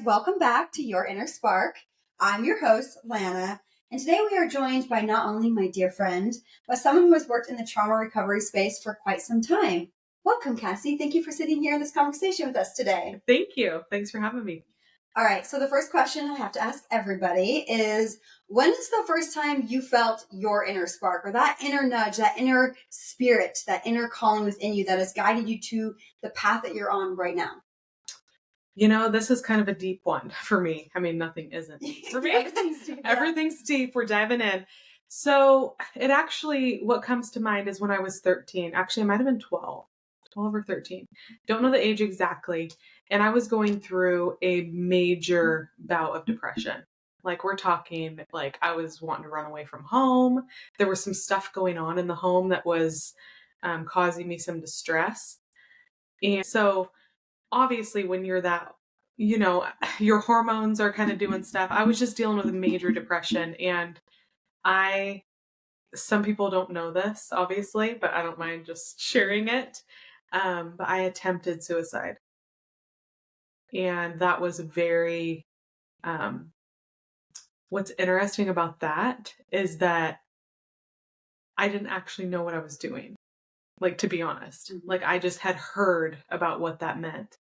welcome back to Your Inner Spark. I'm your host, Lana, and today we are joined by not only my dear friend, but someone who has worked in the trauma recovery space for quite some time. Welcome, Cassie. Thank you for sitting here in this conversation with us today. Thank you. Thanks for having me. All right, so the first question I have to ask everybody is, when is the first time you felt your inner spark, or that inner nudge, that inner spirit, that inner calling within you that has guided you to the path that you're on right now? You know, this is kind of a deep one for me. I mean, nothing isn't deep for me. Everything's deep. Everything's deep. We're diving in. So what comes to mind is when I was 13. Actually, it might have been 12 or 13. Don't know the age exactly. And I was going through a major bout of depression. Like, we're talking, like, I was wanting to run away from home. There was some stuff going on in the home that was causing me some distress. And so obviously when you're that, your hormones are kind of doing stuff. I was just dealing with a major depression, and some people don't know this, obviously, but I don't mind just sharing it. But I attempted suicide. And that was very, what's interesting about that is that I didn't actually know what I was doing. Like, to be honest, like, I just had heard about what that meant.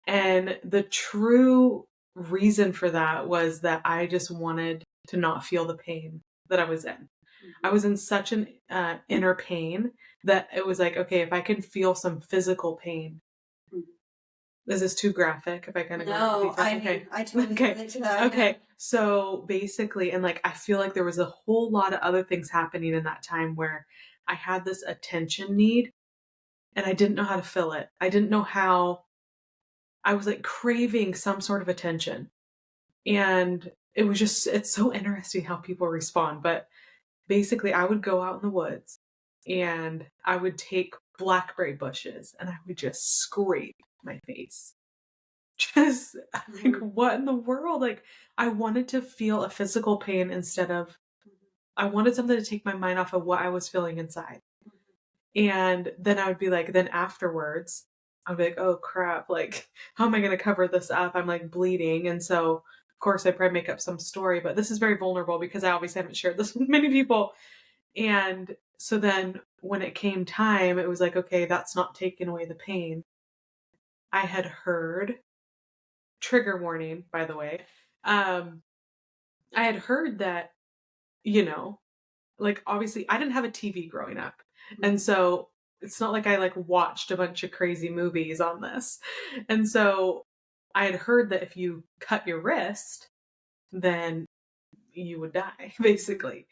And the true reason for that was that I just wanted to not feel the pain that I was in. I was in such an inner pain that it was like, okay, if I can feel some physical pain. Is this too graphic? If I kind of No, go into detail? Okay. I totally relate to that. Okay. So basically, and like, I feel like there was a whole lot of other things happening in that time where I had this attention need and I didn't know how to fill it. I didn't know how. I was like craving some sort of attention. And it's so interesting how people respond. But basically, I would go out in the woods and I would take blackberry bushes and I would just scrape my face. Just like, what in the world? Like, I wanted to feel a physical pain instead of, I wanted something to take my mind off of what I was feeling inside. And then I would be like, then afterwards, I'd be like, oh crap, like, how am I going to cover this up? I'm like bleeding. And so, of course, I probably make up some story, but this is very vulnerable because I obviously haven't shared this with many people. And so then when it came time, it was like, okay, that's not taking away the pain. I had heard, trigger warning, by the way. I had heard that, like, obviously I didn't have a TV growing up. And so it's not like I like watched a bunch of crazy movies on this. And so I had heard that if you cut your wrist, then you would die, basically.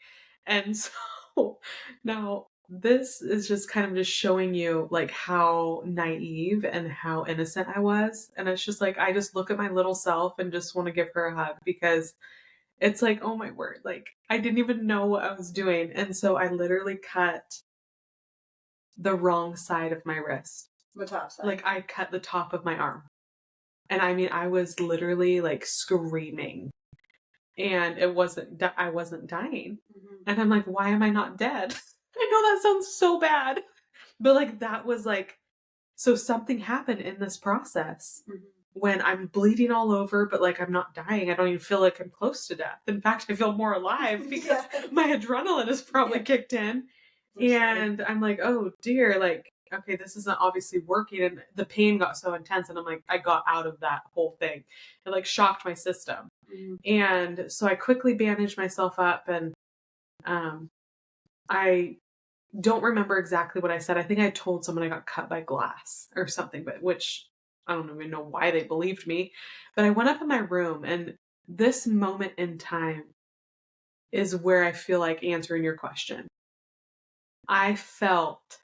And so now this is just kind of just showing you like how naive and how innocent I was. And it's just like, I just look at my little self and just want to give her a hug because it's like, oh my word, like, I didn't even know what I was doing. And so I literally cut the wrong side of my wrist. The top side. Like, I cut the top of my arm. And I mean, I was literally like screaming. And I wasn't dying. And I'm like, why am I not dead? I know that sounds so bad. But like, that was like, so something happened in this process. When I'm bleeding all over, but like, I'm not dying. I don't even feel like I'm close to death. In fact, I feel more alive because my adrenaline is probably kicked in. And I'm like, oh dear, like, okay, this isn't obviously working. And the pain got so intense. And I'm like, I got out of that whole thing. It like shocked my system. And so I quickly bandaged myself up, and I don't remember exactly what I said. I think I told someone I got cut by glass or something, but which I don't even know why they believed me. But I went up in my room, and this moment in time is where I feel like answering your question. I felt,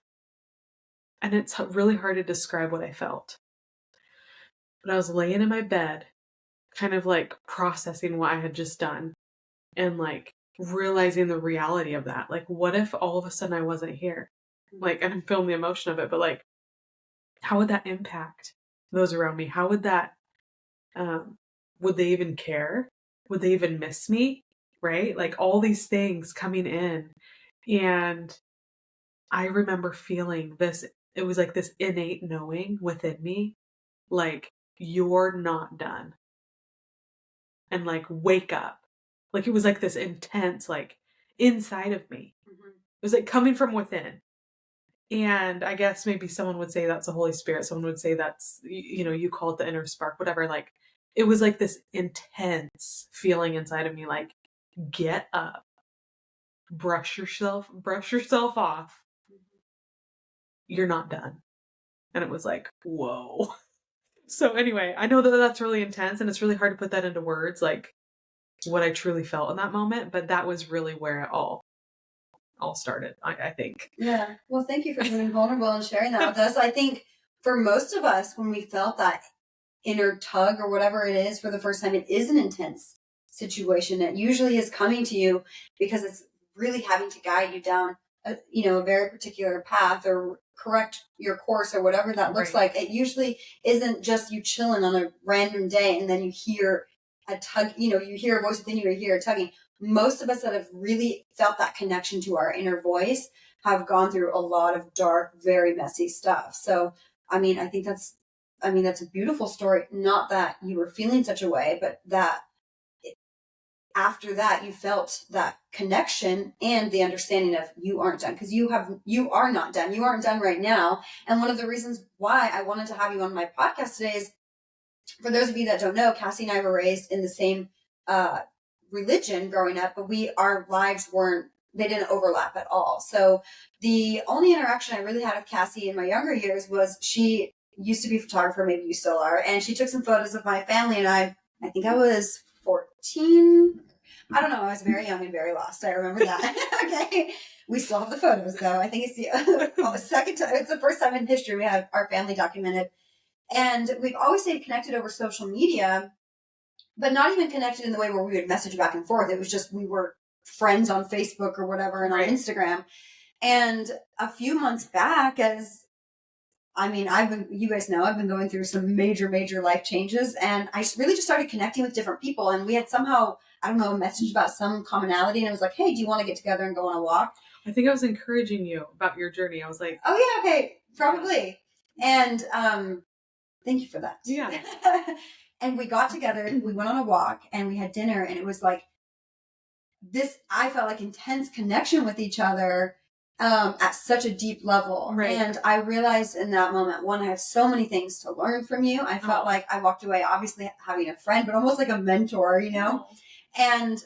and it's really hard to describe what I felt, but I was laying in my bed, kind of like processing what I had just done and like realizing the reality of that. Like, what if all of a sudden I wasn't here? Like, and I'm feeling the emotion of it, but like, how would that impact those around me? How would that, would they even care? Would they even miss me? Right? Like, all these things coming in. And I remember feeling this, it was like this innate knowing within me, like, you're not done. and like wake up. Like it was like this intense, like inside of me. Mm-hmm. It was like coming from within. And I guess maybe someone would say that's the Holy Spirit. Someone would say that's, you call it the inner spark, whatever. Like it was like this intense feeling inside of me, like, get up, brush yourself off. You're not done. And it was like, whoa. So anyway, I know that that's really intense and it's really hard to put that into words, like what I truly felt in that moment. But that was really where it all started, I think. Yeah. Well, thank you for being vulnerable and sharing that with us. I think for most of us, when we felt that inner tug or whatever it is for the first time, it is an intense situation. It usually is coming to you because it's really having to guide you down a very particular path or correct your course or whatever that looks Right. like. It usually isn't just you chilling on a random day and then you hear a tug, you hear a voice within you or you hear a tugging. Most of us that have really felt that connection to our inner voice have gone through a lot of dark, very messy stuff. So, I think that's a beautiful story. Not that you were feeling such a way, but that after that you felt that connection and the understanding of you aren't done, because you are not done. You aren't done right now. And one of the reasons why I wanted to have you on my podcast today is, for those of you that don't know, Cassie and I were raised in the same religion growing up, but our lives they didn't overlap at all. So the only interaction I really had with Cassie in my younger years was she used to be a photographer, maybe you still are, and she took some photos of my family and I think I was 14. I don't know. I was very young and very lost. I remember that. Okay. We still have the photos though. I think it's the second time. It's the first time in history we have our family documented. And we've always stayed connected over social media, but not even connected in the way where we would message back and forth. It was just we were friends on Facebook or whatever and Right. on Instagram. And a few months back, you guys know, I've been going through some major, major life changes. And I really just started connecting with different people. And we had somehow, I don't know, a message about some commonality. And I was like, hey, do you want to get together and go on a walk? I think I was encouraging you about your journey. I was like, oh yeah, okay, probably. And thank you for that. Yeah. And we got together, we went on a walk and we had dinner, and it was like this, I felt like intense connection with each other at such a deep level. Right. And I realized in that moment, one, I have so many things to learn from you. I felt like I walked away, obviously having a friend, but almost like a mentor, And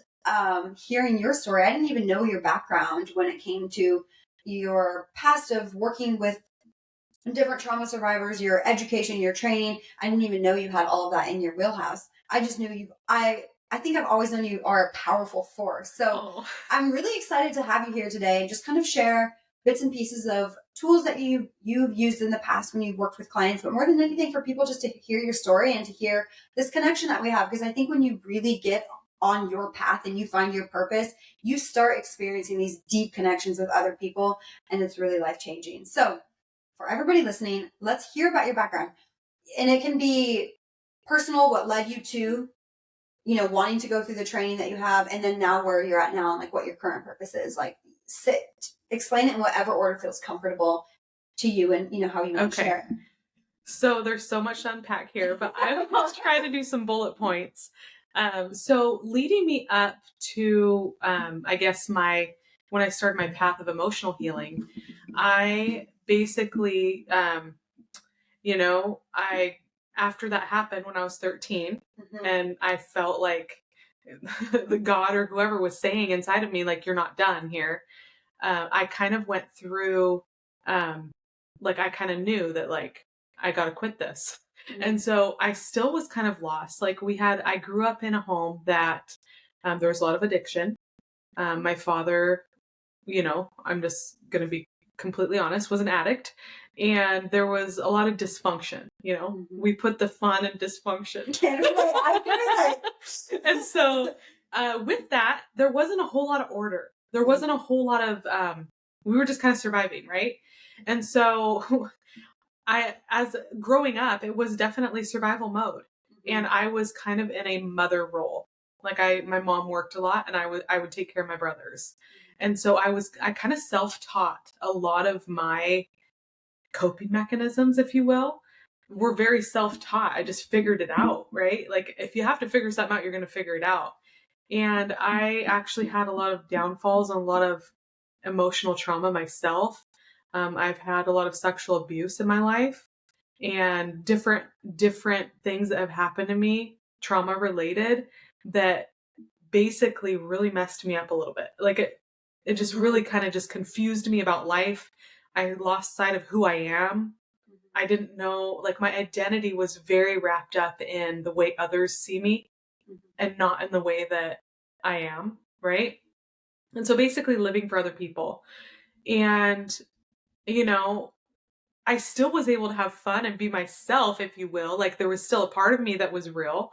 hearing your story, I didn't even know your background when it came to your past of working with different trauma survivors, your education, your training. I didn't even know you had all of that in your wheelhouse. I just knew I think I've always known you are a powerful force. So I'm really excited to have you here today and just kind of share bits and pieces of tools that you've used in the past when you've worked with clients, but more than anything for people just to hear your story and to hear this connection that we have. Because I think when you really get on your path and you find your purpose, you start experiencing these deep connections with other people, and it's really life-changing. So for everybody listening, let's hear about your background. And it can be personal, what led you to, wanting to go through the training that you have, and then now where you're at now and like what your current purpose is. Like explain it in whatever order feels comfortable to you and how you want to share it. So there's so much to unpack here, but I'll try to do some bullet points. So leading me up to, I guess when I started my path of emotional healing, I basically, after that happened when I was 13, and I felt like the God or whoever was saying inside of me, like, you're not done here. I kind of went through, I kind of knew that, like, I got to quit this. And so I still was kind of lost. Like I grew up in a home that there was a lot of addiction. My father, I'm just going to be completely honest, was an addict. And there was a lot of dysfunction, we put the fun in dysfunction. And so with that, there wasn't a whole lot of order. There wasn't a whole lot of, we were just kind of surviving. Right. And so as growing up, it was definitely survival mode. And I was kind of in a mother role. Like my mom worked a lot and I would take care of my brothers. And so I kind of self-taught a lot of my coping mechanisms, if you will, we're very self-taught. I just figured it out, right? Like if you have to figure something out, you're going to figure it out. And I actually had a lot of downfalls and a lot of emotional trauma myself. I've had a lot of sexual abuse in my life and different things that have happened to me, trauma related, that basically really messed me up a little bit. Like it just really kind of just confused me about life. I lost sight of who I am. I didn't know, like my identity was very wrapped up in the way others see me and not in the way that I am, right? And so basically living for other people. And, you know, I still was able to have fun and be myself, if you will. Like there was still a part of me that was real.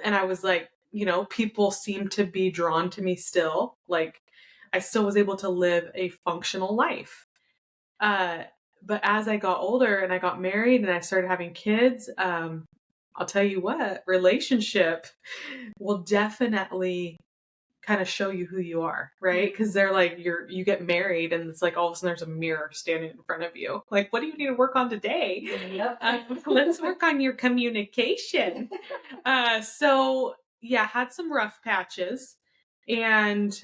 And I was like, you know, people seemed to be drawn to me still. Like I still was able to live a functional life. Uh, but as I got older and I got married and I started having kids, I'll tell you what, relationship will definitely kind of show you who you are, right? Because they're like, you get married and it's like all of a sudden there's a mirror standing in front of you. Like, what do you need to work on today? Yep. Let's work on your communication. So yeah, had some rough patches. And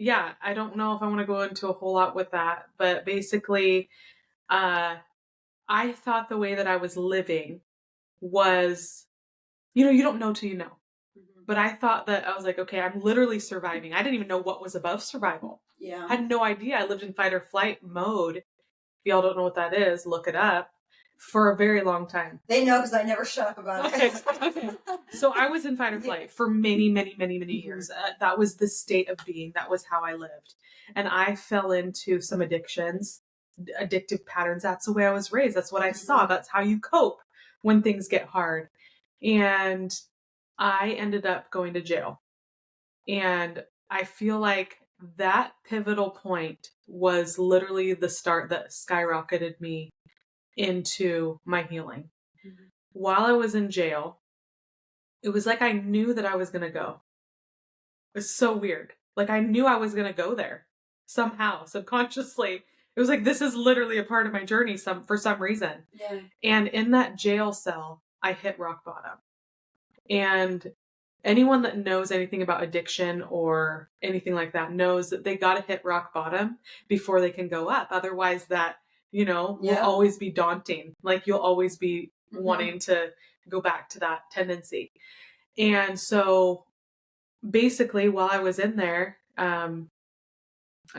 yeah, I don't know if I want to go into a whole lot with that, but basically, I thought the way that I was living was, you don't know till you know. But I thought that I was like, okay, I'm literally surviving. I didn't even know what was above survival. Yeah. I had no idea. I lived in fight or flight mode. If y'all don't know what that is, look it up, for a very long time. They know because I never shut up about it. Okay. So I was in fight or flight for many, many, many, many years. That was the state of being. That was how I lived. And I fell into some addictions, addictive patterns. That's the way I was raised. That's what I saw. That's how you cope when things get hard. And I ended up going to jail. And I feel like that pivotal point was literally the start that skyrocketed me into my healing. While I was in jail, it was like I knew that I was going to go. It was so weird. Like I knew I was going to go there somehow, subconsciously. It was like, this is literally a part of my journey for some reason. Yeah. And in that jail cell, I hit rock bottom. And anyone that knows anything about addiction or anything like that knows that they got to hit rock bottom before they can go up. Otherwise that, will always be daunting. Like you'll always be wanting to go back to that tendency. And so basically while I was in there, I'm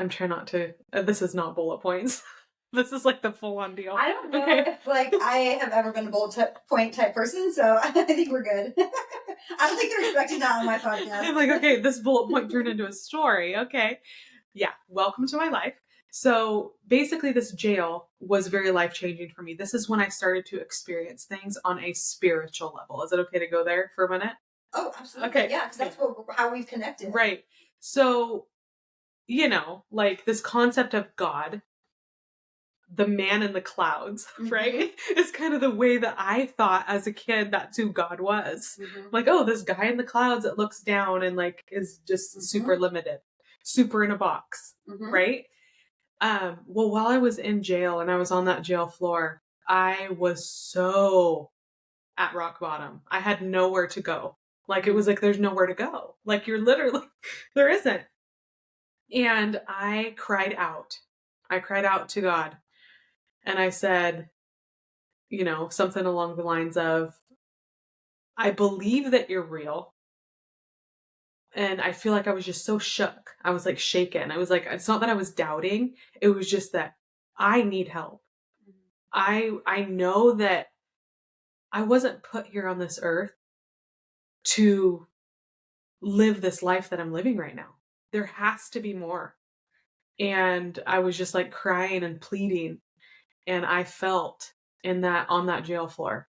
trying not to, this is not bullet points. This is like the full-on deal. I don't know if I have ever been a bullet point type person, so I think we're good. I don't think they're expecting that on my podcast. I'm like, okay, this bullet point turned into a story. Okay. Yeah. Welcome to my life. So basically this jail was very life-changing for me. This is when I started to experience things on a spiritual level. Is it okay to go there for a minute? Oh, absolutely. Okay. Yeah, because that's how we've connected. Right. So, like this concept of God, the man in the clouds, right? It's kind of the way that I thought as a kid that's who God was. Like, oh, this guy in the clouds that looks down and like is just super limited, super in a box, right? Well, while I was in jail and I was on that jail floor, I was so at rock bottom. I had nowhere to go. Like, it was like, there's nowhere to go. Like, you're literally, there isn't. And I cried out. I cried out to God. And I said, something along the lines of, I believe that you're real. And I feel like I was just so shook. I was like shaken. I was like, it's not that I was doubting. It was just that I need help. I know that I wasn't put here on this earth to live this life that I'm living right now. There has to be more. And I was just like crying and pleading. And I felt on that jail floor,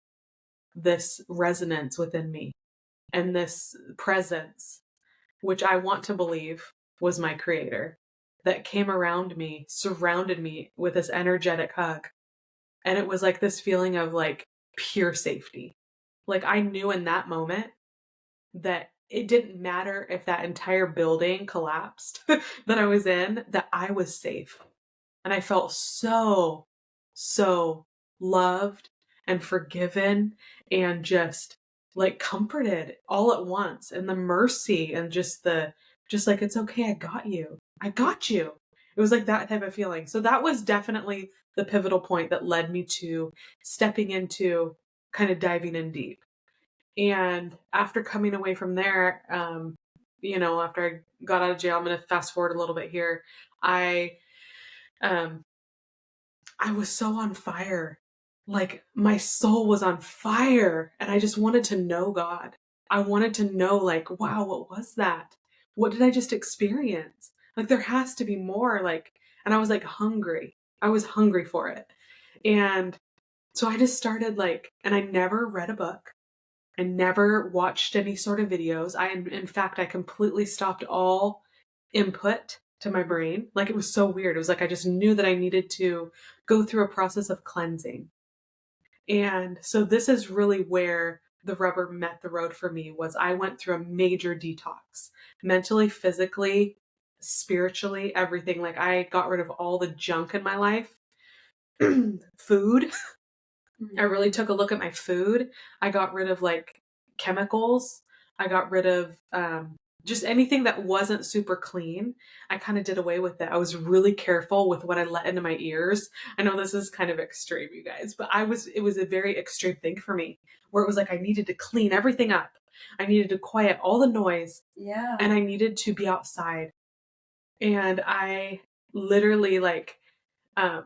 this resonance within me and this presence, which I want to believe was my creator, that came around me, surrounded me with this energetic hug. And it was like this feeling of like pure safety. Like I knew in that moment that it didn't matter if that entire building collapsed that I was in, that I was safe. And I felt so, so loved and forgiven and just like comforted all at once, and the mercy and just like, it's okay, I got you. I got you. It was like that type of feeling. So that was definitely the pivotal point that led me to stepping into kind of diving in deep. And after coming away from there, after I got out of jail, I'm going to fast forward a little bit here. Um, I was so on fire. Like my soul was on fire and I just wanted to know God. I wanted to know, like, wow, what was that? What did I just experience? Like there has to be more, like, and I was like hungry. I was hungry for it. And so I just started like, and I never read a book. I never watched any sort of videos. In fact, I completely stopped all input to my brain. Like it was so weird. It was like I just knew that I needed to go through a process of cleansing. And so this is really where the rubber met the road for me. Was I went through a major detox, mentally, physically, spiritually, everything. Like I got rid of all the junk in my life. Food. I really took a look at my food. I got rid of like chemicals. I got rid of just anything that wasn't super clean. I kind of did away with it. I was really careful with what I let into my ears. I know this is kind of extreme, you guys, but it was a very extreme thing for me where it was like I needed to clean everything up. I needed to quiet all the noise. Yeah. And I needed to be outside. And I literally like, I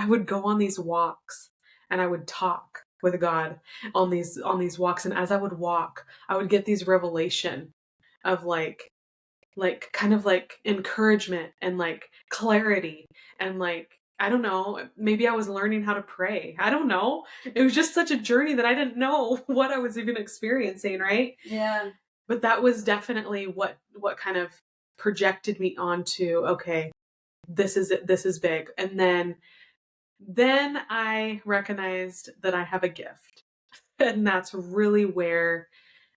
would go on these walks and I would talk with God on these walks. And as I would walk, I would get these revelation of like kind of like encouragement and like clarity and like, I don't know, maybe I was learning how to pray. I don't know. It was just such a journey that I didn't know what I was even experiencing, right? Yeah. But that was definitely what kind of projected me onto, okay, this is it, this is big. And then I recognized that I have a gift. And that's really where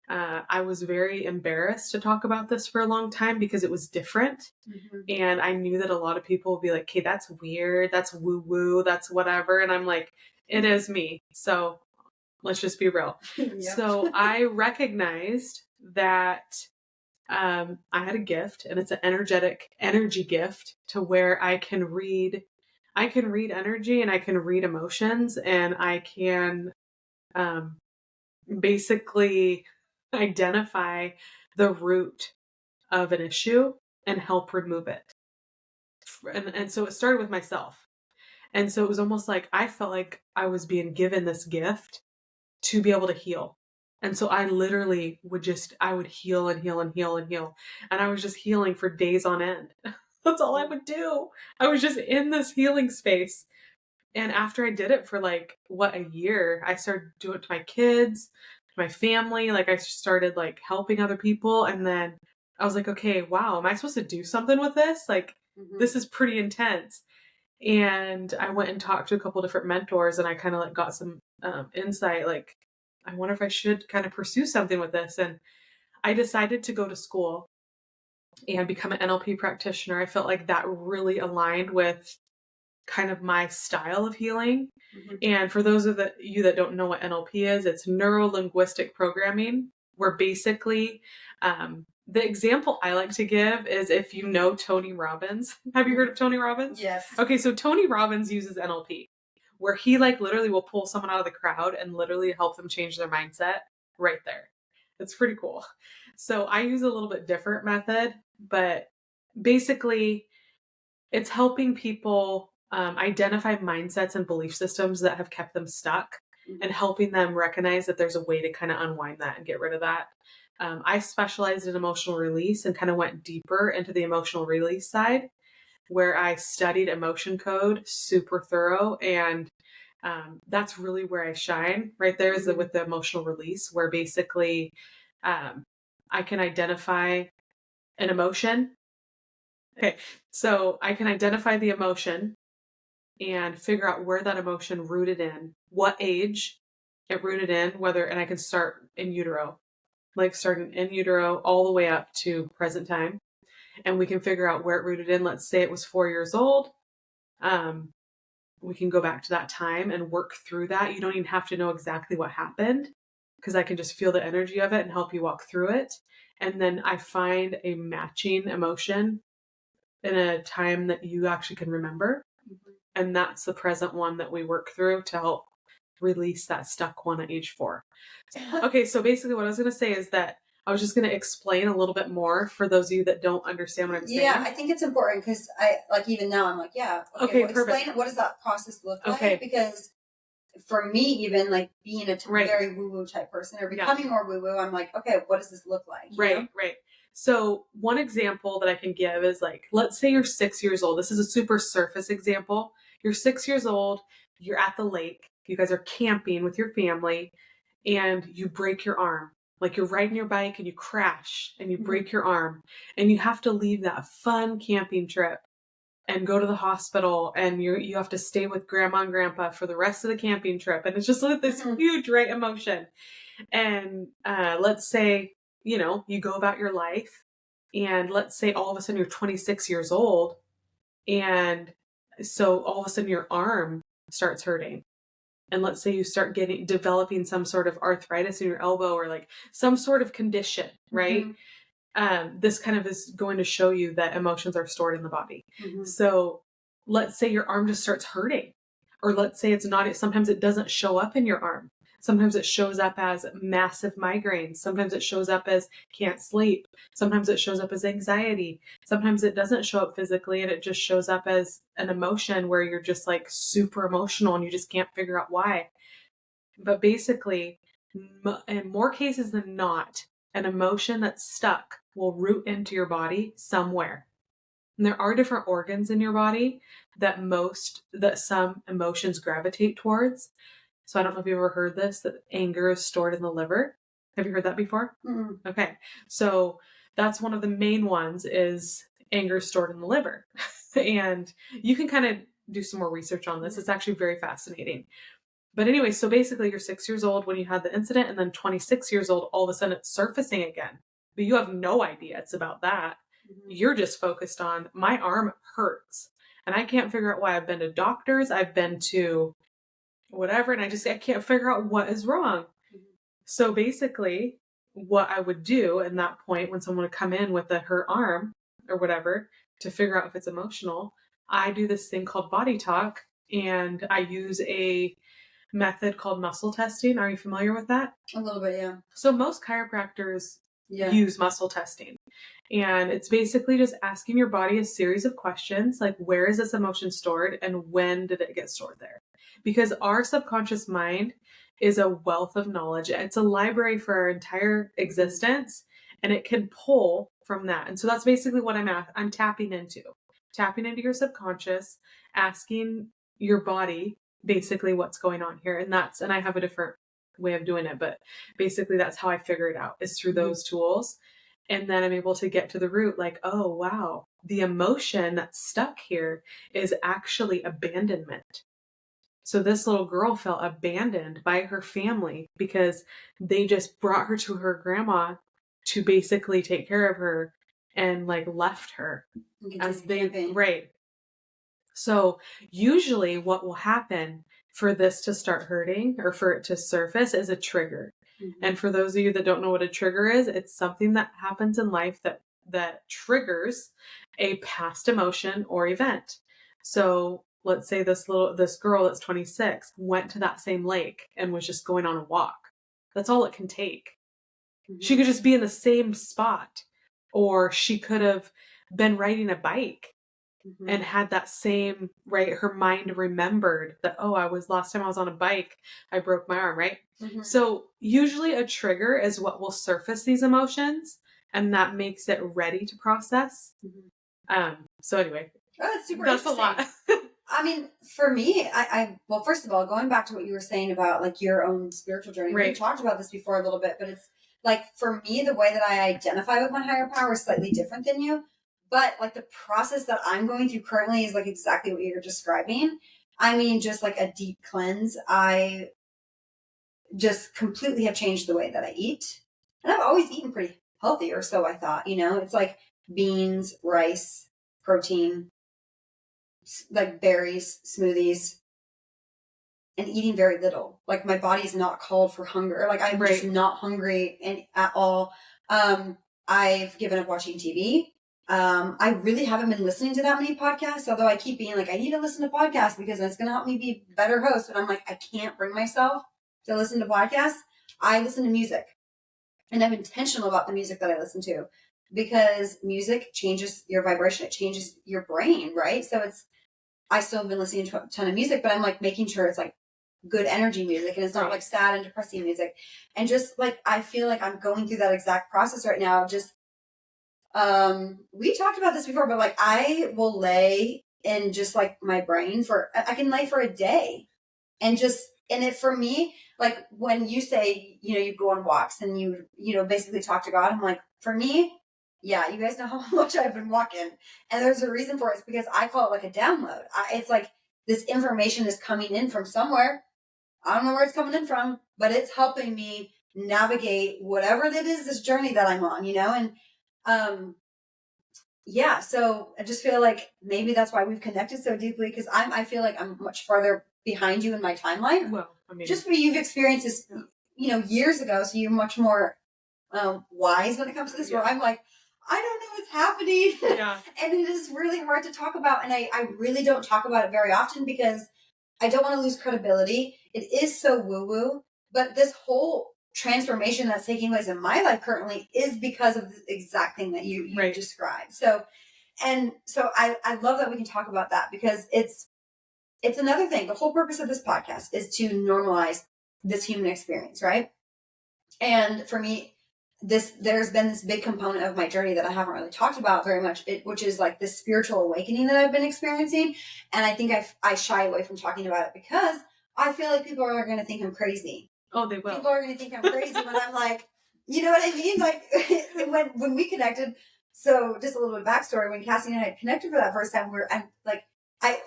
I was very embarrassed to talk about this for a long time because it was different. Mm-hmm. And I knew that a lot of people would be like, okay, that's weird. That's woo woo. That's whatever. And I'm like, it is me. So let's just be real. Yep. So I recognized that I had a gift, and it's an energy gift to where I can read energy and I can read emotions, and I can um, basically identify the root of an issue and help remove it. And so it started with myself. And so it was almost like I felt like I was being given this gift to be able to heal. And so I literally I would heal and heal and heal and heal. And I was just healing for days on end. That's all I would do. I was just in this healing space. And after I did it for like, a year, I started doing it to my kids, to my family. Like I started like helping other people. And then I was like, okay, wow, am I supposed to do something with this? Like, this is pretty intense. And I went and talked to a couple different mentors, and I kind of like got some insight. Like, I wonder if I should kind of pursue something with this. And I decided to go to school and become an NLP practitioner. I felt like that really aligned with kind of my style of healing. And for those of you that don't know what NLP is, it's neuro linguistic programming, where basically the example I like to give is if you know Tony Robbins. Have you heard of Tony Robbins? Yes. Okay, so Tony Robbins uses NLP, where he like literally will pull someone out of the crowd and literally help them change their mindset right there. It's pretty cool. So I use a little bit different method, but basically it's helping people identify mindsets and belief systems that have kept them stuck and helping them recognize that there's a way to kind of unwind that and get rid of that. I specialized in emotional release and kind of went deeper into the emotional release side, where I studied emotion code super thorough. And that's really where I shine right there is with the emotional release, where basically I can identify an emotion. Okay, so I can identify the emotion and figure out where that emotion rooted in, what age it rooted in, and I can start in utero, like starting in utero all the way up to present time. And we can figure out where it rooted in. Let's say it was 4 years old. we can go back to that time and work through that. You don't even have to know exactly what happened, because I can just feel the energy of it and help you walk through it. And then I find a matching emotion in a time that you actually can remember. Mhm. And that's the present one that we work through to help release that stuck one at age 4. Okay, so basically what I was going to say is that I was just going to explain a little bit more for those of you that don't understand what I'm saying. Yeah, I think it's important because I like even now I'm like, yeah, Okay, well, perfect. explain what does that process look Okay. like? Because for me, even like being a Right. very woo woo type person or becoming more woo woo, I'm like, okay, what does this look like? You know? Right. So one example that I can give is like, let's say you're 6 years old. This is a super surface example. You're 6 years old, you're at the lake, you guys are camping with your family, and you break your arm. Like you're riding your bike and you crash and you break your arm, and you have to leave that fun camping trip and go to the hospital, and you have to stay with grandma and grandpa for the rest of the camping trip. And it's just like this huge, right, emotion. And let's say, you go about your life, and let's say all of a sudden you're 26 years old, and so all of a sudden your arm starts hurting. And let's say you start developing some sort of arthritis in your elbow, or like some sort of condition, right? This kind of is going to show you that emotions are stored in the body. So let's say your arm just starts hurting, or let's say sometimes it doesn't show up in your arm. Sometimes it shows up as massive migraines. Sometimes it shows up as can't sleep. Sometimes it shows up as anxiety. Sometimes it doesn't show up physically, and it just shows up as an emotion where you're just like super emotional and you just can't figure out why. But basically, in more cases than not, an emotion that's stuck will root into your body somewhere. And there are different organs in your body that some emotions gravitate towards. So I don't know if you've ever heard this, that anger is stored in the liver. Have you heard that before? Mm-hmm. Okay. So that's one of the main ones, is anger stored in the liver. And you can kind of do some more research on this. It's actually very fascinating. But anyway, so basically you're 6 years old when you had the incident, and then 26 years old, all of a sudden it's surfacing again. But you have no idea it's about that. You're just focused on, my arm hurts. And I can't figure out why. I've been to doctors, I've been to whatever, and I can't figure out what is wrong. So basically, what I would do in that point, when someone would come in with a hurt arm or whatever, to figure out if it's emotional, I do this thing called body talk, and I use a method called muscle testing. Are you familiar with that? A little bit, yeah. So most chiropractors use muscle testing. And it's basically just asking your body a series of questions like, where is this emotion stored and when did it get stored there? Because our subconscious mind is a wealth of knowledge. It's a library for our entire existence, and it can pull from that. And so that's basically what I'm tapping into your subconscious, asking your body basically what's going on here. And I have a different way of doing it, but basically that's how I figure it out, is through those tools. And then I'm able to get to the root, like, oh, wow, the emotion that's stuck here is actually abandonment. So this little girl felt abandoned by her family because they just brought her to her grandma to basically take care of her, and like left her as right. So usually what will happen for this to start hurting, or for it to surface, is a trigger. And for those of you that don't know what a trigger is, it's something that happens in life that triggers a past emotion or event. So let's say this girl that's 26 went to that same lake and was just going on a walk. That's all it can take. She could just be in the same spot, or she could have been riding a bike and had that same, right, her mind remembered that, oh, last time I was on a bike, I broke my arm, right? So usually a trigger is what will surface these emotions, and that makes it ready to process. So anyway, that's a lot. I mean, for me, well, first of all, going back to what you were saying about like your own spiritual journey, we talked about this before a little bit, but it's like, for me, the way that I identify with my higher power is slightly different than you. But like the process that I'm going through currently is like exactly what you're describing. I mean, just like a deep cleanse. I just completely have changed the way that I eat. And I've always eaten pretty healthy, or so I thought, it's like beans, rice, protein, like berries, smoothies, and eating very little. Like my body's not called for hunger. Like I'm just not hungry at all. I've given up watching TV. I really haven't been listening to that many podcasts, although I keep being like, I need to listen to podcasts because it's going to help me be a better host. But I'm like, I can't bring myself to listen to podcasts. I listen to music, and I'm intentional about the music that I listen to, because music changes your vibration. It changes your brain, right? So I still have been listening to a ton of music, but I'm like making sure it's like good energy music and it's not like sad and depressing music. And just like, I feel like I'm going through that exact process right now. Just, we talked about this before, but like I will lay in just like my brain I can lay for a day and it for me, like when you say, you go on walks and you basically talk to God, I'm like, for me, yeah, you guys know how much I've been walking. And there's a reason for it. It's because I call it like a download. It's like this information is coming in from somewhere. I don't know where it's coming in from, but it's helping me navigate whatever it is, this journey that I'm on, And, yeah, so I just feel like maybe that's why we've connected so deeply, because I feel like I'm much farther behind you in my timeline. Well, I mean, just because you've experienced this, years ago, so you're much more wise when it comes to this. Where I'm like, I don't know what's happening, and it is really hard to talk about, and I really don't talk about it very often because I don't want to lose credibility. It is so woo-woo, but this whole transformation that's taking place in my life currently is because of the exact thing that you described. So I love that we can talk about that, because it's another thing. The whole purpose of this podcast is to normalize this human experience, right? And for me, there's been this big component of my journey that I haven't really talked about very much, which is like this spiritual awakening that I've been experiencing. And I think I shy away from talking about it because I feel like people are going to think I'm crazy. Oh, they will. People are going to think I'm crazy when I'm like, you know what I mean? Like when we connected. So just a little bit of backstory. When Cassie and I had connected for that first time,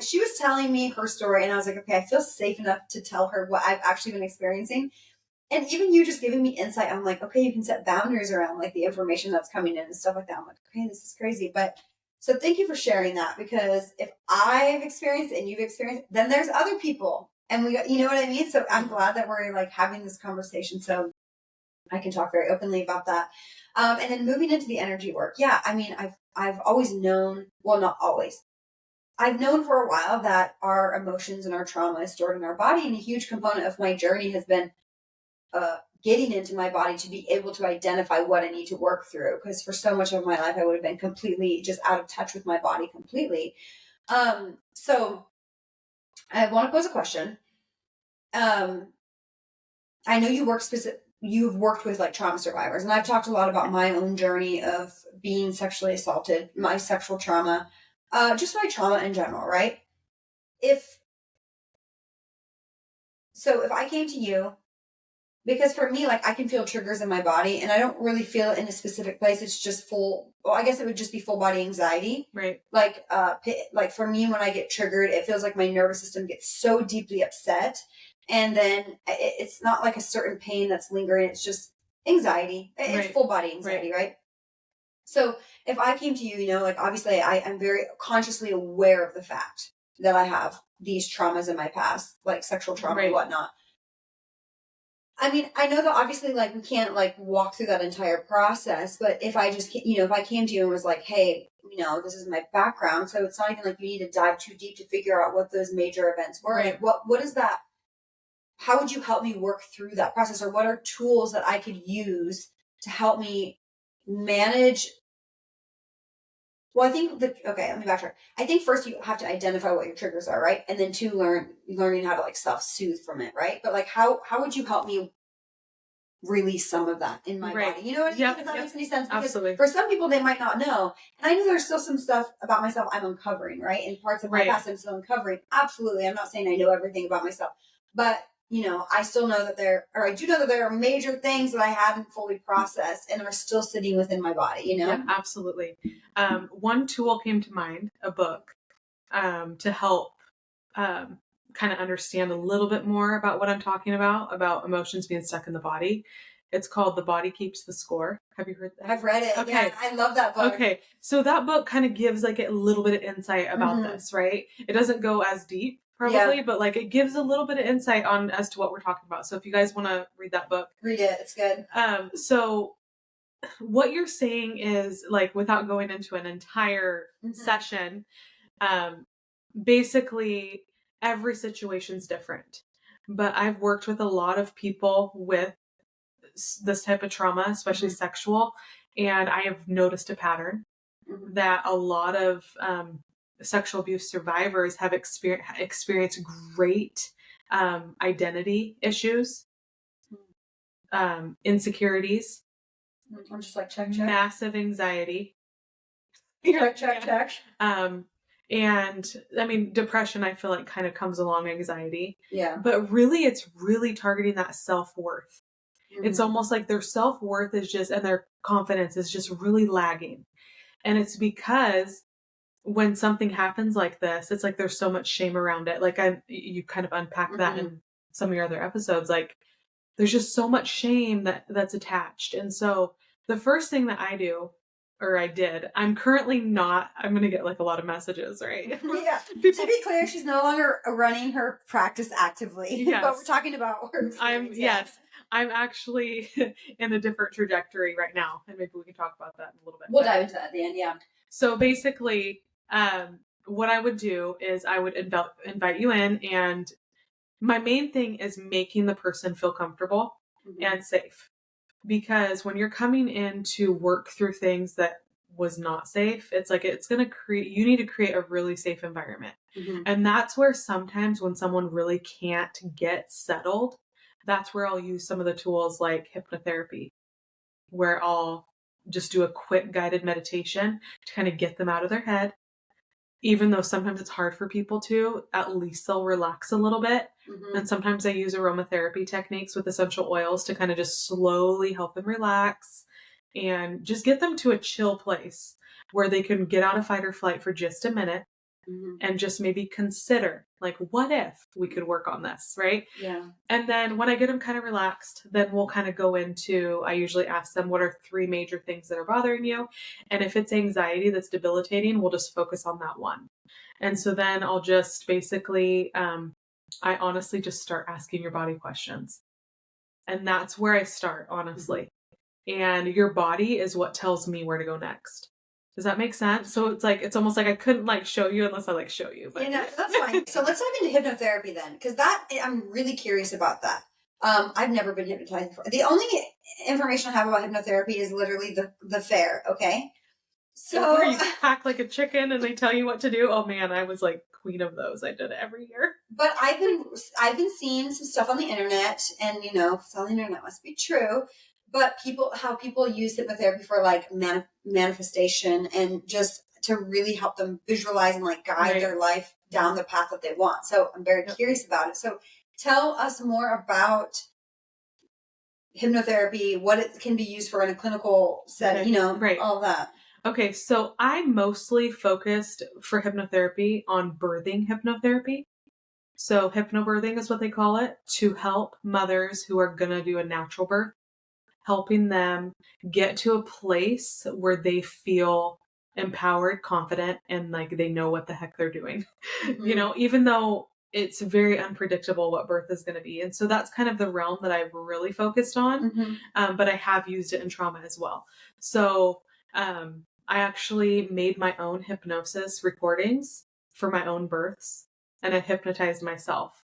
she was telling me her story, and I was like, okay, I feel safe enough to tell her what I've actually been experiencing. And even you just giving me insight, I'm like, okay, you can set boundaries around like the information that's coming in and stuff like that. I'm like, okay, this is crazy. But so thank you for sharing that, because if I've experienced it and you've experienced it, then there's other people, and you know what I mean? So I'm glad that we're like having this conversation, so I can talk very openly about that. And then moving into the energy work. Yeah. I mean, I've always known, well, not always. I've known for a while that our emotions and our trauma is stored in our body. And a huge component of my journey has been getting into my body to be able to identify what I need to work through. Because for so much of my life, I would have been completely just out of touch with my body completely. So I want to pose a question. I know you've worked with like trauma survivors, and I've talked a lot about my own journey of being sexually assaulted, my sexual trauma, just my trauma in general, right? If I came to you, because for me, like I can feel triggers in my body, and I don't really feel it in a specific place. It's just I guess it would just be full body anxiety. Right. Like for me, when I get triggered, it feels like my nervous system gets so deeply upset. And then it's not like a certain pain that's lingering. It's just anxiety. It's full body anxiety, right? So if I came to you, like obviously I'm very consciously aware of the fact that I have these traumas in my past, like sexual trauma and whatnot. I mean, I know that obviously like we can't like walk through that entire process, but if I just, if I came to you and was like, hey, this is my background. So it's not even like you need to dive too deep to figure out what those major events were. Like what is that? How would you help me work through that process? Or what are tools that I could use to help me manage? Well, I think okay, let me backtrack. I think first you have to identify what your triggers are, right? And then two, learning how to like self-soothe from it, right? But like how would you help me release some of that in my body? You know what I mean? If that makes any sense. Because absolutely. For some people, they might not know. And I know there's still some stuff about myself I'm uncovering, right? In parts of my past I'm still uncovering. Absolutely. I'm not saying I know everything about myself. But, I still know that I do know that there are major things that I haven't fully processed and are still sitting within my body, Yeah, absolutely. One tool came to mind, a book, to help kind of understand a little bit more about what I'm talking about emotions being stuck in the body. It's called The Body Keeps the Score. Have you heard that? I've read it. Okay. Yeah, I love that book. Okay. So that book kind of gives like a little bit of insight about this, right? It doesn't go as deep probably, but like it gives a little bit of insight on as to what we're talking about. So if you guys want to read that book, read it. It's good. So what you're saying is, like, without going into an entire session, basically every situation's different. But I've worked with a lot of people with this type of trauma, especially sexual, and I have noticed a pattern that a lot of sexual abuse survivors have experienced great identity issues, insecurities, I'm just like, check. massive anxiety. Check. And I mean, depression, I feel like kind of comes along anxiety. Yeah. But really, it's really targeting that self-worth. It's almost like their self-worth is just, and their confidence is just really lagging. And it's because when something happens like this, it's like there's so much shame around it. Like you kind of unpack that in some of your other episodes. Like there's just so much shame that's attached. And so the first thing that I do, or I did, I'm currently not, I'm going to get like a lot of messages, right? Yeah. To be clear, she's no longer running her practice actively. Yes. But we're talking about her experience. Yes. I'm actually in a different trajectory right now. And maybe we can talk about that in a little bit. We'll dive into that at the end, yeah. So basically, what I would do is I would invite you in, and my main thing is making the person feel comfortable and safe. Because when you're coming in to work through things that was not safe, it's like it's going to you need to create a really safe environment. And that's where sometimes when someone really can't get settled, that's where I'll use some of the tools like hypnotherapy, where I'll just do a quick guided meditation to kind of get them out of their head. Even though sometimes it's hard for people to, at least they'll relax a little bit. And sometimes I use aromatherapy techniques with essential oils to kind of just slowly help them relax and just get them to a chill place where they can get out of fight or flight for just a minute and just maybe consider, like, what if we could work on this, right? Yeah. And then when I get them kind of relaxed, then we'll kind of go into, I usually ask them, what are 3 major things that are bothering you? And if it's anxiety that's debilitating, we'll just focus on that one. And so then I'll just basically, I honestly just start asking your body questions. And that's where I start, honestly. And your body is what tells me where to go next. Does that make sense? So it's like, it's almost like I couldn't like show you unless I like show you. But yeah, no, that's fine. So let's dive into hypnotherapy then, because that, I'm really curious about that. I've never been hypnotized before. The only information I have about hypnotherapy is literally the fair. Okay. So where you pack like a chicken and they tell you what to do. Oh man, I was like queen of those. I did it every year. But I've been seeing some stuff on the internet, and if it's on the internet, it must be true. But how people use hypnotherapy for like manifestation and just to really help them visualize and like guide their life down the path that they want. So I'm very curious about it. So tell us more about hypnotherapy, what it can be used for in a clinical setting, all that. Okay, so I mostly focused for hypnotherapy on birthing hypnotherapy. So hypnobirthing is what they call it, to help mothers who are going to do a natural birth, helping them get to a place where they feel empowered, confident, and like they know what the heck they're doing. Even though it's very unpredictable what birth is going to be. And so that's kind of the realm that I've really focused on. But I have used it in trauma as well. So I actually made my own hypnosis recordings for my own births, and I hypnotized myself.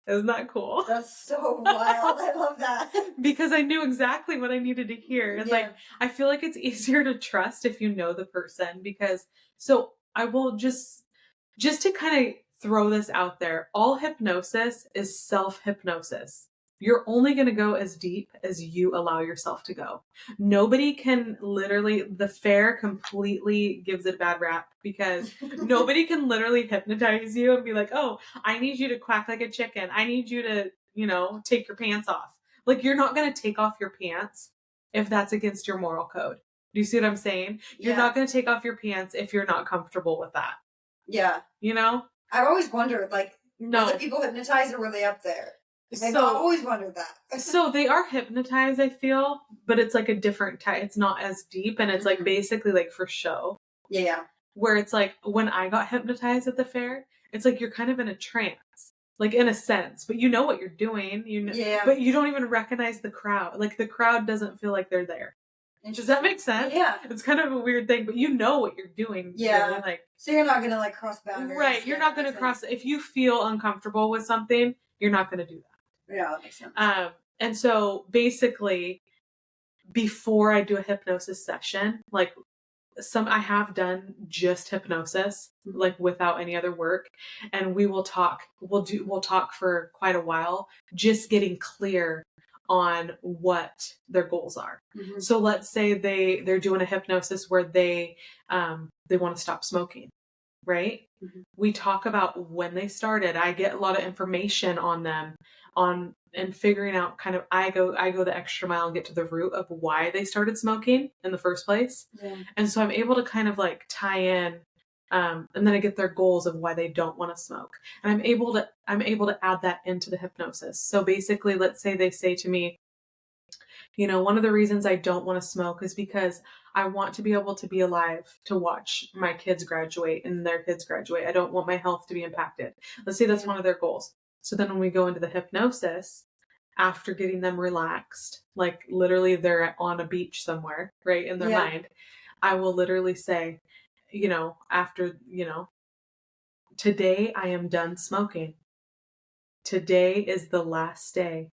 Isn't that cool? That's so wild. I love that. Because I knew exactly what I needed to hear. And like, I feel like it's easier to trust if you know the person, because so I will just to kind of throw this out there, all hypnosis is self-hypnosis. You're only going to go as deep as you allow yourself to go. Nobody can literally, the fair completely gives it a bad rap, because nobody can literally hypnotize you and be like, oh, I need you to quack like a chicken. I need you to, take your pants off. Like, you're not going to take off your pants if that's against your moral code. Do you see what I'm saying? You're not going to take off your pants if you're not comfortable with that. Yeah. I've always wondered, like, were the people hypnotized or were they up there? I've always wondered that. So they are hypnotized, I feel, but it's like a different type. It's not as deep, and it's like basically like for show. Yeah. Where it's like when I got hypnotized at the fair, it's like you're kind of in a trance, like in a sense, but you know what you're doing, Yeah. but you don't even recognize the crowd. Like the crowd doesn't feel like they're there. Does that make sense? Yeah. It's kind of a weird thing, but you know what you're doing. Yeah. Really, like, so you're not going to like cross boundaries. Right. You're not going to cross. If you feel uncomfortable with something, you're not going to do that. Yeah, that makes sense. And so basically, before I do a hypnosis session, like I have done just hypnosis, like without any other work. And we will talk, we'll talk for quite a while, just getting clear on what their goals are. Mm-hmm. So let's say they're doing a hypnosis where they want to stop smoking, right? Mm-hmm. We talk about when they started. I get a lot of information on them, and figuring out kind of, I go the extra mile and get to the root of why they started smoking in the first place. Yeah. And so I'm able to kind of like tie in, and then I get their goals of why they don't want to smoke. And I'm able to add that into the hypnosis. So basically, let's say they say to me, one of the reasons I don't want to smoke is because I want to be able to be alive to watch my kids graduate and their kids graduate. I don't want my health to be impacted. Let's say that's one of their goals. So then when we go into the hypnosis, after getting them relaxed, like literally they're on a beach somewhere, right, in their mind, I will literally say, after, today I am done smoking. Today is the last day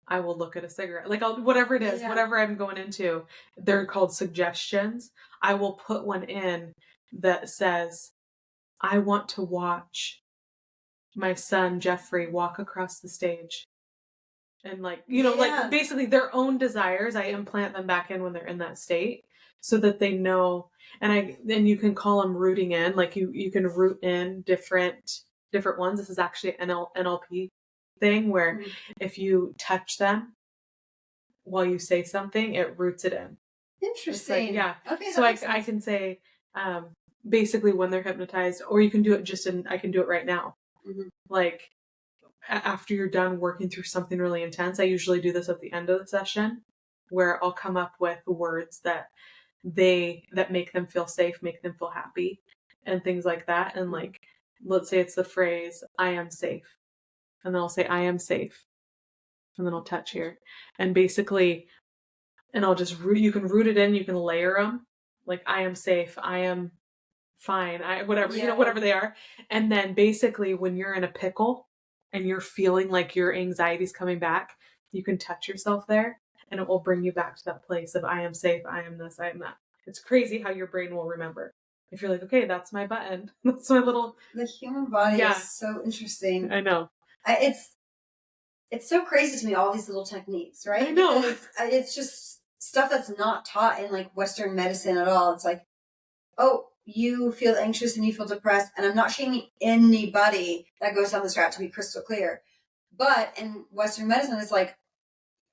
I will look at a cigarette. Like whatever it is, whatever I'm going into, they're called suggestions. I will put one in that says, I want to watch my son, Jeffrey, walk across the stage. And like, like basically their own desires, I implant them back in when they're in that state so that they know. And you can call them rooting in, like you can root in different ones. This is actually an NLP thing where if you touch them while you say something, it roots it in. Interesting. Like, okay. So I can say, basically when they're hypnotized, or you can do it I can do it right now. Mm-hmm. Like, after you're done working through something really intense, I usually do this at the end of the session where I'll come up with words that make them feel safe, make them feel happy, and things like that. And like, let's say it's the phrase, I am safe. And then I'll say, I am safe. And then I'll touch here. And basically, and I'll just you can root it in, you can layer them. Like, I am safe, I am fine, whatever they are. And then basically when you're in a pickle, and you're feeling like your anxiety's coming back, you can touch yourself there and it will bring you back to that place of I am safe, I am this, I am that. It's crazy how your brain will remember. If you're like, okay, that's my button. That's my little... The human body is so interesting. I know. It's so crazy to me, all these little techniques, right? I know. Because it's just stuff that's not taught in like Western medicine at all. It's like, oh, you feel anxious and you feel depressed, and I'm not shaming anybody that goes down this route, to be crystal clear. But in Western medicine, it's like,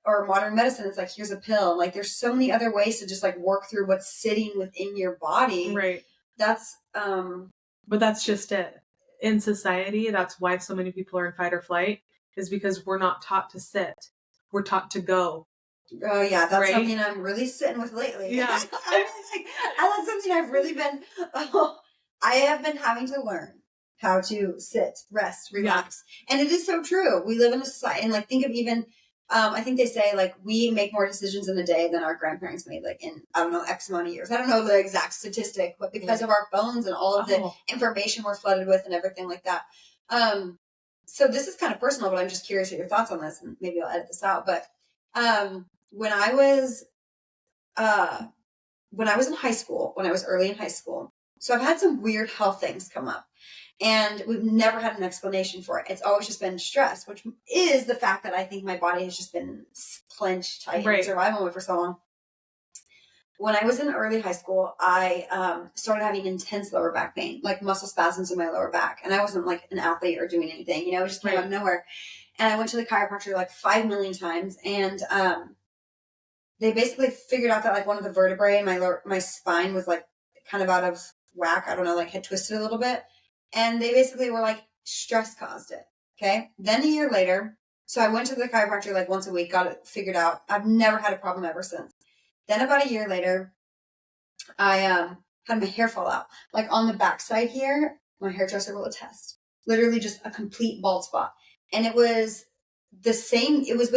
or modern medicine, it's like, here's a pill. Like, there's so many other ways to just like work through what's sitting within your body. Right. That's, but that's just it. In society, that's why so many people are in fight or flight, is because we're not taught to sit. We're taught to go. Oh yeah, that's something I'm really sitting with lately. Yeah. That's something I've really been, I have been having to learn how to sit, rest, relax. Yeah. And it is so true. We live in a society, and like, think of even, I think they say like we make more decisions in a day than our grandparents made, like in, I don't know, X amount of years. I don't know the exact statistic, but because of our phones and all of the information we're flooded with and everything like that. So this is kind of personal, but I'm just curious what your thoughts on this, and maybe I'll edit this out. But, when I was in high school, when I was early in high school, so I've had some weird health things come up, and we've never had an explanation for it. It's always just been stress, which is the fact that I think my body has just been clenched tight in survival mode for so long. When I was in early high school, I started having intense lower back pain, like muscle spasms in my lower back. And I wasn't like an athlete or doing anything, it just came out of nowhere. And I went to the chiropractor like 5 million times, and they basically figured out that like one of the vertebrae in my spine was like kind of out of whack. I don't know, like had twisted a little bit. And they basically were like, stress caused it. Okay. Then a year later, so I went to the chiropractor like once a week, got it figured out. I've never had a problem ever since. Then about a year later, I had my hair fall out. Like on the backside here, My hairdresser will attest. Literally just a complete bald spot. And it was the same, it was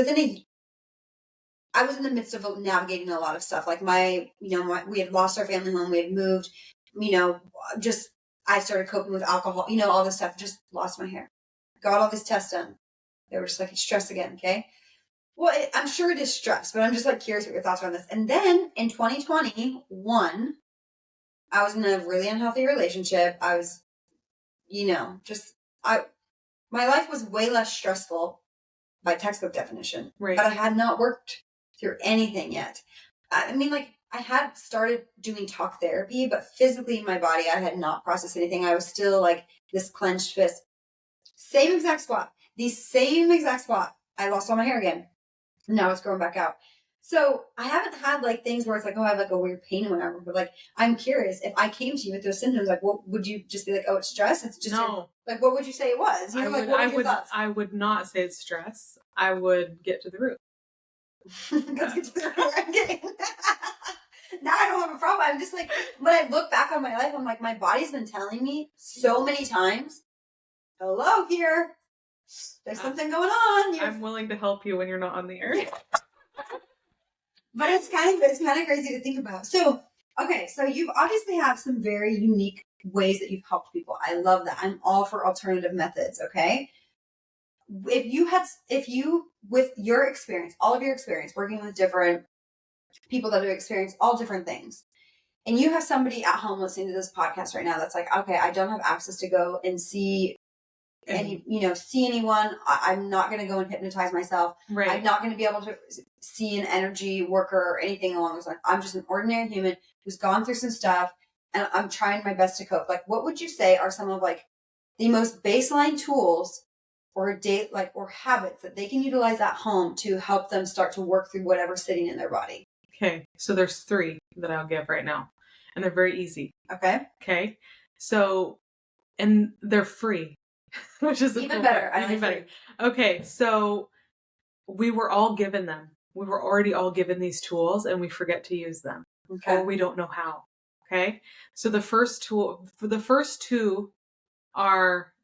I was in the midst of navigating a lot of stuff. Like we had lost our family home, we had moved, just, I started coping with alcohol, all this stuff, just lost my hair. Got all these tests done. They were just like, it's stress again, okay? Well, I'm sure it is stress, but I'm just like curious what your thoughts are on this. And then in 2021, I was in a really unhealthy relationship. I was, my life was way less stressful by textbook definition, Right. But I had not worked through anything yet. I mean, like, I had started doing talk therapy, but physically in my body, I had not processed anything. I was still like this clenched fist. Same exact spot. The same exact spot. I lost all my hair again. Now it's growing back out. So I haven't had like things where it's like, oh, I have like a weird pain or whatever. But like, I'm curious, if I came to you with those symptoms, like, what would you just be like, oh, it's stress? It's just no. Like, what would you say it was? What were your thoughts? I would not say it's stress. I would get to the root. Let's get to the root. I'm kidding. Now I don't have a problem. I'm just like, when I look back on my life, I'm like, my body's been telling me so many times, hello here. There's something going on. I'm willing to help you when you're not on the air. But it's kind of crazy to think about. So, okay, so you obviously have some very unique ways that you've helped people. I love that. I'm all for alternative methods, okay? If you, with your experience, all of your experience working with different people that have experienced all different things, and you have somebody at home listening to this podcast right now that's like, okay, I don't have access to go and see see anyone. I'm not going to go and hypnotize myself. Right. I'm not going to be able to see an energy worker or anything along those lines. I'm just an ordinary human who's gone through some stuff, and I'm trying my best to cope. Like, what would you say are some of like the most baseline tools or or habits that they can utilize at home to help them start to work through whatever's sitting in their body? Okay, so there's 3 that I'll give right now, and they're very easy. Okay, so, and they're free, which is even better. Even better. Okay, so we were all given them. We were already all given these tools, and we forget to use them, or we don't know how. Okay, so the first 2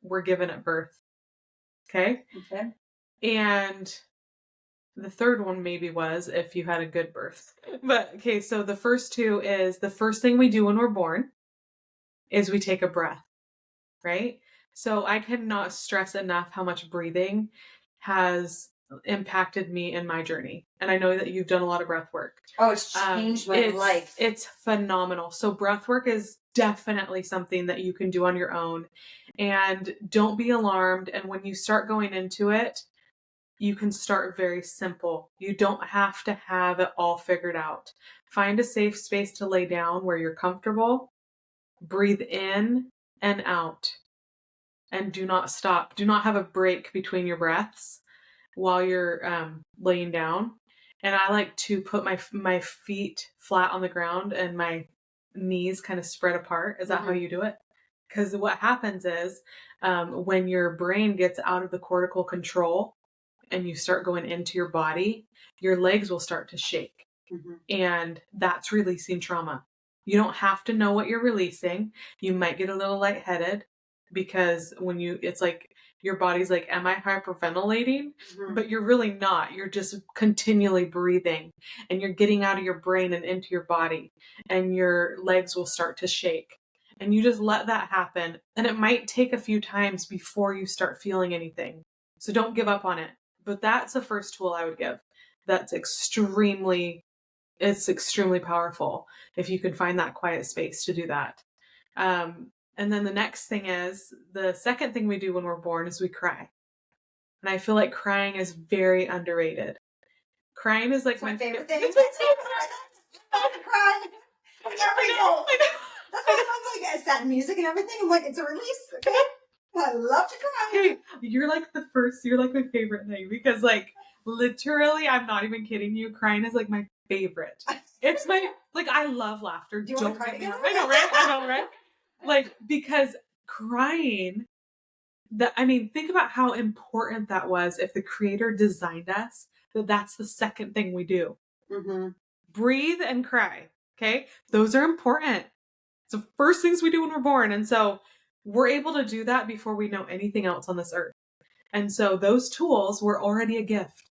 were given at birth. Okay, and the third one maybe was if you had a good birth. But okay, so the first 2 is the first thing we do when we're born is we take a breath, right? So I cannot stress enough how much breathing has impacted me in my journey. And I know that you've done a lot of breath work. Oh, it's changed my life. It's phenomenal. So breath work is definitely something that you can do on your own. And don't be alarmed. And when you start going into it, you can start very simple. You don't have to have it all figured out. Find a safe space to lay down where you're comfortable. Breathe in and out. And do not stop. Do not have a break between your breaths while you're laying down. And I like to put my feet flat on the ground and my knees kind of spread apart. Is that how you do it? Because what happens is when your brain gets out of the cortical control and you start going into your body, your legs will start to shake. And that's releasing trauma. You don't have to know what you're releasing. You might get a little lightheaded because it's like your body's like, am I hyperventilating? But you're really not. You're just continually breathing and you're getting out of your brain and into your body, and your legs will start to shake. And you just let that happen. And it might take a few times before you start feeling anything. So don't give up on it. But that's the first tool I would give. That's extremely powerful if you can find that quiet space to do that. And then the next thing is, the second thing we do when we're born is we cry. And I feel like crying is very underrated. Crying is like my favorite thing. It's my favorite. I love to cry. Every day. That's why I love like sad music and everything. I'm like, it's a release. Okay? I love to cry. Okay, you're like my favorite thing, because like literally, I'm not even kidding you, crying is like my favorite. It's I love laughter. Do you want to cry again? I know, right? Like, because crying, think about how important that was if the creator designed us, that's the second thing we do. Breathe and cry. Okay. Those are important. It's the first things we do when we're born. And so We're able to do that before we know anything else on this earth. And so those tools were already a gift.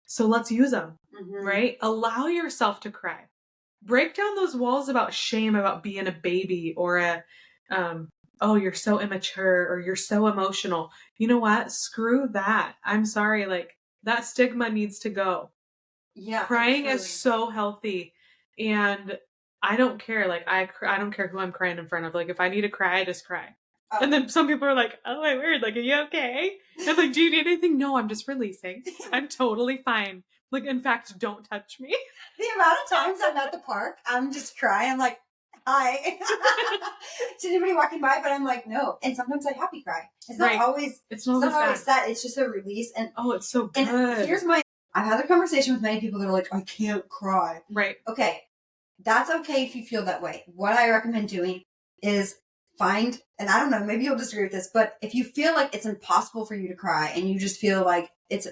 So let's use them, right? Allow yourself to cry. Break down those walls about shame, about being a baby or oh, you're so immature or you're so emotional. You know what? Screw that. I'm sorry. Like that stigma needs to go. Yeah. Crying is so healthy. And I don't care. Like I don't care who I'm crying in front of. Like if I need to cry, I just cry. Oh. And then some people are like, oh my word, like, are you okay? And like, do you need anything? No, I'm just releasing. I'm totally fine. Like, in fact, don't touch me. The amount of times I'm at the park, I'm just crying. I'm like, hi. To anybody walking by, but I'm like, no. And sometimes I happy cry. It's not always, it's not always sad. It's just a release. And oh, it's so good. And I've had a conversation with many people that are like, I can't cry. Right. Okay. That's okay if you feel that way. What I recommend doing is find, and I don't know, maybe you'll disagree with this, but if you feel like it's impossible for you to cry and you just feel like it's,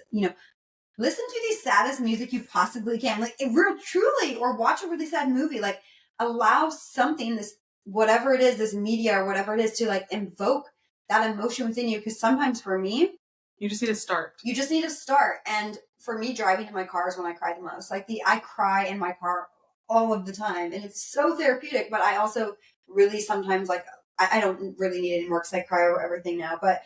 listen to the saddest music you possibly can, like truly, or watch a really sad movie, like allow something, this, whatever it is, this media or whatever it is, to like invoke that emotion within you. Because sometimes for me, you just need to start. And for me, driving in my car is when I cry the most. Like I cry in my car all of the time, and it's so therapeutic. But I also really sometimes, like, I don't really need it anymore because I cry over everything now. But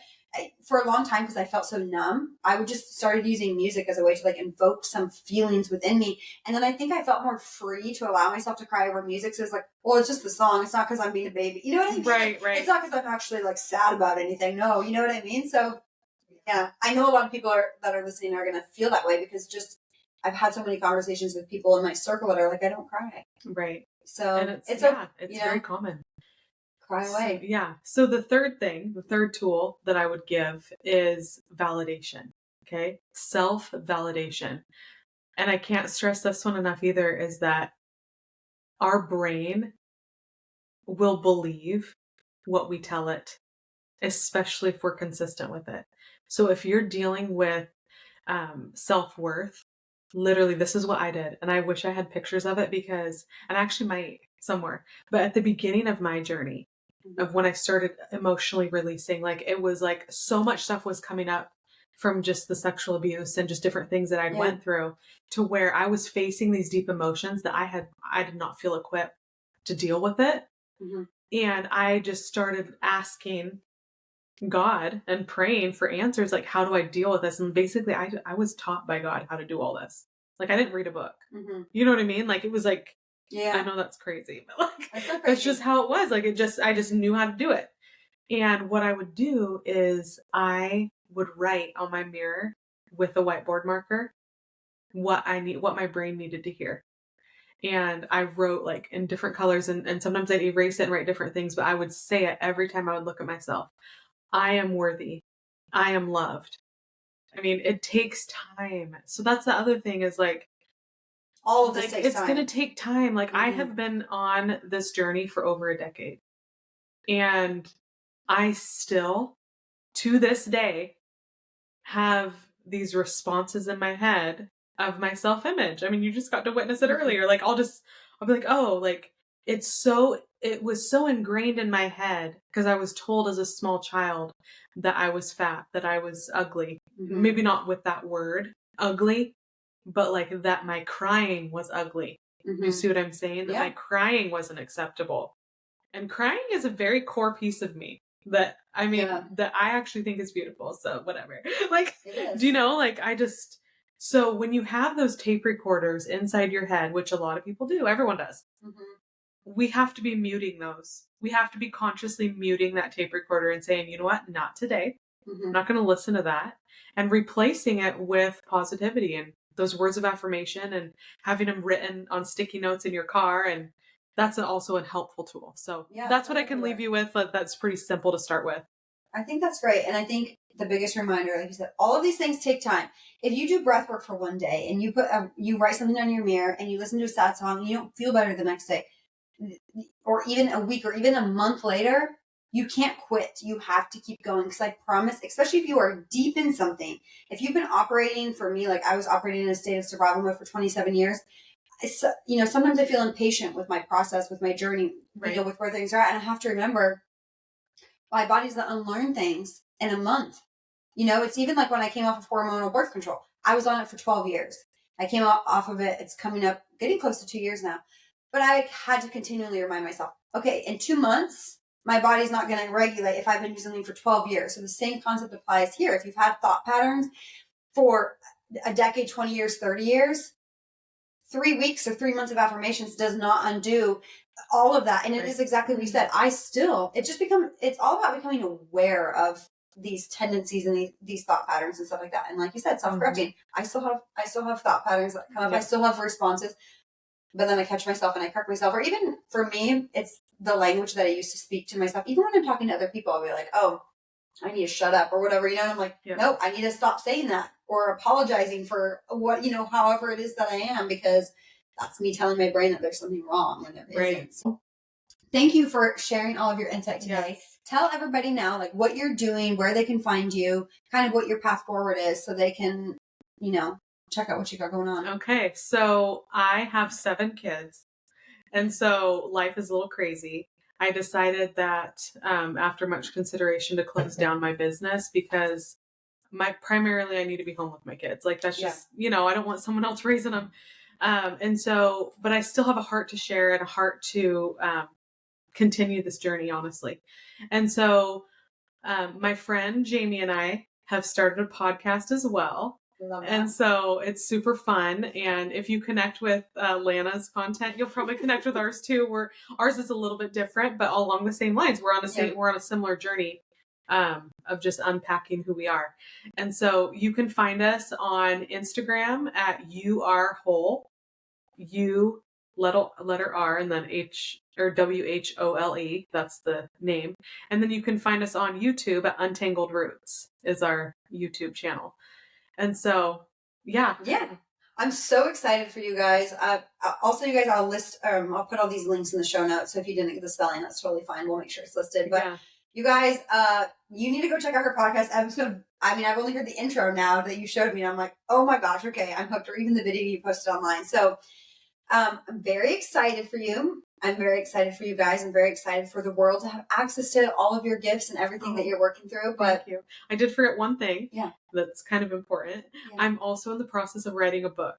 for a long time, because I felt so numb, I would just started using music as a way to like invoke some feelings within me. And then I think I felt more free to allow myself to cry over music. So it's like, well, it's just the song. It's not because I'm being a baby. You know what I mean? Right. It's not because I'm actually like sad about anything. No, you know what I mean? So yeah, I know a lot of people that are listening are going to feel that way, because just I've had so many conversations with people in my circle that are like, I don't cry. Right. So and it's very common. Cry away. So, yeah. So the third tool that I would give is validation. Okay. Self-validation. And I can't stress this one enough either, is that our brain will believe what we tell it, especially if we're consistent with it. So if you're dealing with self-worth, literally, this is what I did. And I wish I had pictures of it, because, and I actually might somewhere, but at the beginning of my journey of when I started emotionally releasing, like it was like so much stuff was coming up from just the sexual abuse and just different things that I'd went through, to where I was facing these deep emotions that I did not feel equipped to deal with it. And I just started asking God and praying for answers, like, how do I deal with this? And basically I was taught by God how to do all this. Like, I didn't read a book. You know what I mean? Like, it was like, I know that's crazy, but like, that's just how it was. Like, I just knew how to do it. And what I would do is I would write on my mirror with a whiteboard marker what my brain needed to hear. And I wrote like in different colors, and sometimes I'd erase it and write different things, but I would say it every time I would look at myself. I am worthy. I am loved. I mean, it takes time. So that's the other thing, is like, all of this takes it's time. going to take time. Like, I have been on this journey for over a decade, and I still, to this day, have these responses in my head of my self-image. I mean, you just got to witness it earlier. Like, I'll be like, oh, like, it was so ingrained in my head, because I was told as a small child that I was fat, that I was ugly. Maybe not with that word, ugly, but like that my crying was ugly. You see what I'm saying? That my crying wasn't acceptable. And crying is a very core piece of me that, I mean, that I actually think is beautiful. So whatever. Like, do you know, like, so when you have those tape recorders inside your head, which a lot of people do, everyone does, we have to be muting those. We have to be consciously muting that tape recorder and saying, you know what, not today. I'm not going to listen to that. And replacing it with positivity and those words of affirmation, and having them written on sticky notes in your car. And that's also a helpful tool. So that's what I can leave you with. That's pretty simple to start with. I think that's great. And I think the biggest reminder, like you said, all of these things take time. If you do breath work for one day and you write something on your mirror and you listen to a sad song and you don't feel better the next day, or even a week or even a month later, you can't quit. You have to keep going. Because I promise, especially if you are deep in something, if you've been operating, for me, like I was operating in a state of survival mode for 27 years, sometimes I feel impatient with my process, with my journey, with where things are at. And I have to remember, my body doesn't unlearn things in a month. You know, it's even like when I came off of hormonal birth control. I was on it for 12 years. I came off of it. It's coming up, getting close to 2 years now. But I had to continually remind myself, okay, in 2 months, my body's not going to regulate if I've been using something for 12 years. So the same concept applies here. If you've had thought patterns for a decade, 20 years, 30 years, 3 weeks or 3 months of affirmations does not undo all of that. And it is exactly what you said. It's all about becoming aware of these tendencies and these thought patterns and stuff like that. And like you said, self-correcting. I still have thought patterns that come up. I still have responses, but then I catch myself and I correct myself. Or even for me, it's the language that I used to speak to myself. Even when I'm talking to other people, I'll be like, oh, I need to shut up or whatever, you know, and I'm like, nope, I need to stop saying that or apologizing for what, you know, however it is that I am, because that's me telling my brain that there's something wrong when there isn't. So thank you for sharing all of your insight today. Yes. Tell everybody now, like, what you're doing, where they can find you, kind of what your path forward is, so they can, you know, check out what you got going on. Okay. So I have 7 kids. And so life is a little crazy. I decided that after much consideration to close down my business because primarily I need to be home with my kids. Like that's just, you know, I don't want someone else raising them. And so, but I still have a heart to share and a heart to continue this journey, honestly. And so my friend Jamie and I have started a podcast as well. And so it's super fun. And if you connect with Lana's content, you'll probably connect with ours too. Ours is a little bit different, but all along the same lines. We're on a similar journey of just unpacking who we are. And so you can find us on Instagram at youarewhole, you letter R and then H or WHOLE. That's the name. And then you can find us on YouTube at Untangled Roots is our YouTube channel. And so, yeah. I'm so excited for you guys. Also, you guys, I'll put all these links in the show notes. So if you didn't get the spelling, that's totally fine. We'll make sure it's listed. But you guys, you need to go check out her podcast episode. I mean, I've only heard the intro now that you showed me, and I'm like, oh my gosh, okay, I'm hooked. Or even the video you posted online. So I'm very excited for you. I'm very excited for you guys. I'm very excited for the world to have access to all of your gifts and everything that you're working through. But thank you. I did forget one thing. That's kind of important. I'm also in the process of writing a book.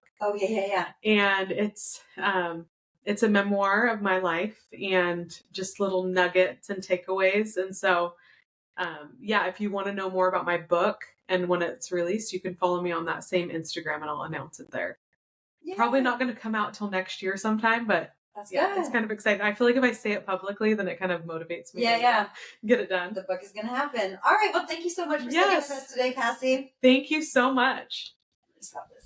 And it's a memoir of my life and just little nuggets and takeaways. And so, if you want to know more about my book and when it's released, you can follow me on that same Instagram and I'll announce it there. Probably not going to come out till next year sometime, but it's kind of exciting. I feel like if I say it publicly, then it kind of motivates me to get it done. The book is going to happen. All right. Well, thank you so much for sitting with us today, Cassie. Thank you so much. Stop this.